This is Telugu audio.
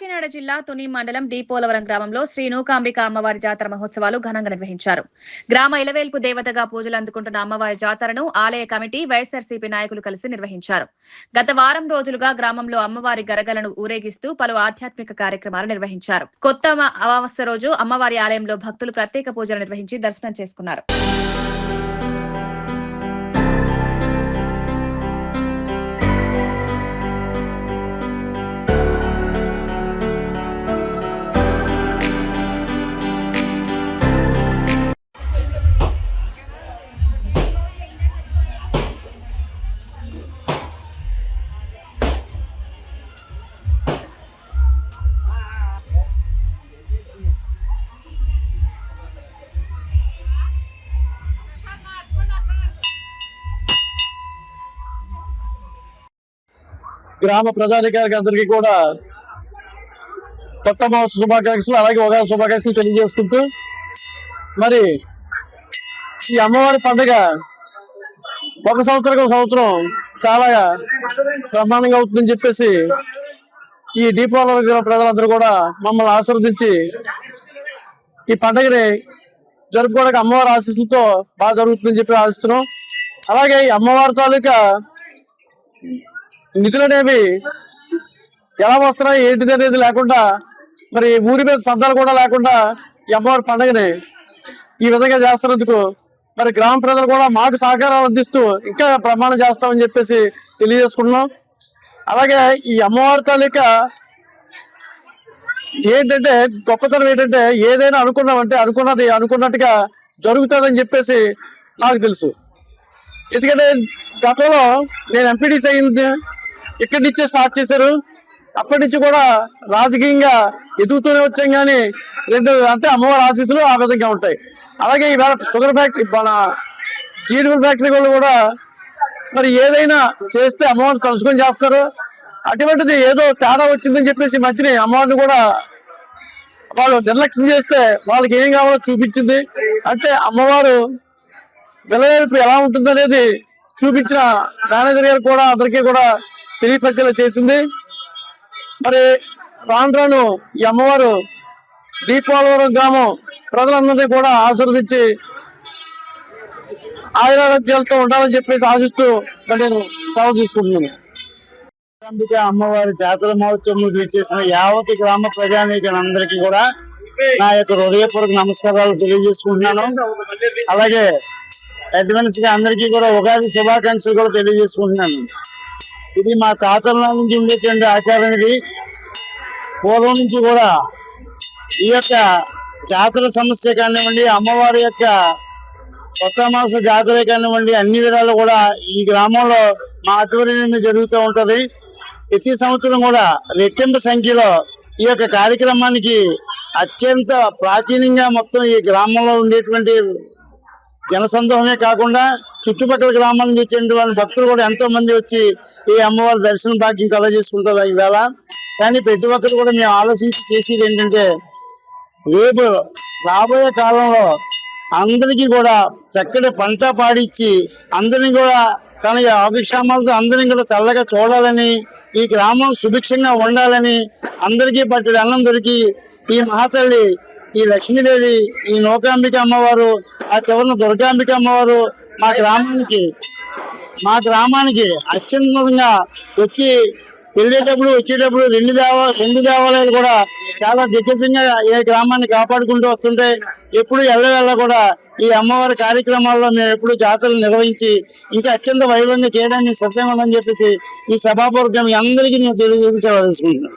కాకినాడ జిల్లా తుని మండలం డి పోలవరం గ్రామంలో శ్రీ నూకాంబిక అమ్మవారి జాతర మహోత్సవాలు ఘనంగా నిర్వహించారు. గ్రామ ఇలవేల్పు దేవతగా పూజలు అందుకుంటున్న అమ్మవారి జాతరను ఆలయ కమిటీ, వైఎస్ఆర్సీపీ నాయకులు కలిసి నిర్వహించారు. గత వారం రోజులుగా గ్రామంలో అమ్మవారి గరగలను ఊరేగిస్తూ పలు ఆధ్యాత్మిక కార్యక్రమాలు నిర్వహించారు. కొత్త అమావాస్య రోజు అమ్మవారి ఆలయంలో భక్తులు ప్రత్యేక పూజలు నిర్వహించి దర్శనం చేసుకున్నారు. గ్రామ ప్రజాధికారికి అందరికీ కూడా కొత్త మాస శుభాకాంక్షలు, అలాగే ఉగాది శుభాకాంక్షలు తెలియజేసుకుంటూ, మరి ఈ అమ్మవారి పండుగ ఒక సంవత్సరం చాలా బ్రహ్మాండంగా అవుతుందని చెప్పేసి ఈ పోలవరం ప్రజలందరూ కూడా మమ్మల్ని ఆశీర్వదించి ఈ పండుగని జరుపుకోవడానికి అమ్మవారి ఆశీస్సులతో బాగా జరుగుతుందని చెప్పి ఆశిస్తున్నాం. అలాగే ఈ అమ్మవారి తాలూకా నిధులు అనేవి ఎలా వస్తున్నాయి ఏంటిది అనేది లేకుండా, మరి ఊరి మీద సంతాలు కూడా లేకుండా ఈ అమ్మవారి పండుగని ఈ విధంగా చేస్తున్నందుకు మరి గ్రామ ప్రజలు కూడా మాకు సహకారం అందిస్తూ ఇంకా ప్రమాణం చేస్తామని చెప్పేసి తెలియజేసుకుంటున్నాం. అలాగే ఈ అమ్మవారి తాలూకా ఏంటంటే గొప్పతనం ఏంటంటే ఏదైనా అనుకున్నామంటే అనుకున్నది అనుకున్నట్టుగా జరుగుతుందని చెప్పేసి నాకు తెలుసు. ఎందుకంటే గతంలో నేను ఎంపీటీసీ అయింది ఇక్కడి నుంచే స్టార్ట్ చేశారు. అప్పటి నుంచి కూడా రాజకీయంగా ఎదుగుతూనే వచ్చాం, కానీ అంటే అమ్మవారి ఆశీస్సులు ఆ విధంగా ఉంటాయి. అలాగే ఈవేళ షుగర్ ఫ్యాక్టరీ, మన జీడిపి ఫ్యాక్టరీ వాళ్ళు కూడా మరి ఏదైనా చేస్తే అమ్మవారిని తలుచుకొని చేస్తారు. అటువంటిది ఏదో తేడా వచ్చిందని చెప్పేసి మంచిని అమ్మవారిని కూడా వాళ్ళు నిర్లక్ష్యం చేస్తే వాళ్ళకి ఏం కావాలో చూపించింది. అంటే అమ్మవారు విలవేల్పు ఎలా ఉంటుందనేది చూపించిన మేనేజర్ గారు కూడా అందరికీ కూడా తెలియపరిచేలా చేసింది. మరి రాను ఈ అమ్మవారు డి పోలవరం గ్రామం ప్రజలందరినీ కూడా ఆశీర్వదించి ఆయురారోగ్యాలతో ఉండాలని చెప్పేసి ఆశిస్తూ నేను సెలవు తీసుకుంటున్నాను. అంబిక అమ్మవారి జాతర మహోత్సవం చేసిన యావత్ గ్రామ ప్రజానీకులందరికీ కూడా నా యొక్క హృదయపూర్వక నమస్కారాలు తెలియజేసుకుంటున్నాను. అలాగే అడ్వాన్స్ గా అందరికీ కూడా ఉగాది శుభాకాంక్షలు కూడా తెలియజేసుకుంటున్నాను. ఇది మా తాతల నుంచి ఉండేటువంటి ఆచారం. ఇది పూర్వం నుంచి కూడా ఈ యొక్క జాతర సమస్య కానివ్వండి, అమ్మవారి యొక్క కొత్త మాస జాతర కానివ్వండి, అన్ని విధాలు కూడా ఈ గ్రామంలో మా ఆధ్వర్యంలో జరుగుతూ ఉంటది. ప్రతి సంవత్సరం కూడా రెట్టింపు సంఖ్యలో ఈ యొక్క కార్యక్రమానికి అత్యంత ప్రాచీనంగా మొత్తం ఈ గ్రామంలో ఉండేటువంటి జనసందోహమే కాకుండా చుట్టుపక్కల గ్రామాల నుంచి వచ్చేటువంటి భక్తులు కూడా ఎంతో మంది వచ్చి ఈ అమ్మవారి దర్శన భాగ్యం కలగజేసుకుంటారు ఈవేళ. కానీ ప్రతి ఒక్కరు కూడా మేము ఆలోచించి చేసేది ఏంటంటే, రేపు రాబోయే కాలంలో అందరికీ కూడా చక్కటి పంట పాడిచ్చి అందరినీ కూడా తన యోగక్షేమాలతో అందరినీ కూడా చల్లగా చూడాలని, ఈ గ్రామం సుభిక్షంగా ఉండాలని, అందరికీ పట్టడి అన్నం దొరికి ఈ మహాతల్లి ఈ లక్ష్మీదేవి, ఈ నూకాంబిక అమ్మవారు, ఆ చివరిన దుర్గాంబిక అమ్మవారు మా గ్రామానికి అత్యంతంగా వచ్చి వెళ్ళేటప్పుడు వచ్చేటప్పుడు రెండు దేవాలయాలు కూడా చాలా దిగ్గజంగా ఈ గ్రామాన్ని కాపాడుకుంటూ వస్తుంటాయి. ఎప్పుడు ఎల్లవెల్ల కూడా ఈ అమ్మవారి కార్యక్రమాల్లో మేము ఎప్పుడు జాతరలు నిర్వహించి ఇంకా అత్యంత వైభవంగా చేయడానికి సిద్ధంగా ఉందని చెప్పేసి ఈ సభాపూర్వకం అందరికీ మేము తెలియజేసి సెలవు తీసుకుంటున్నాం.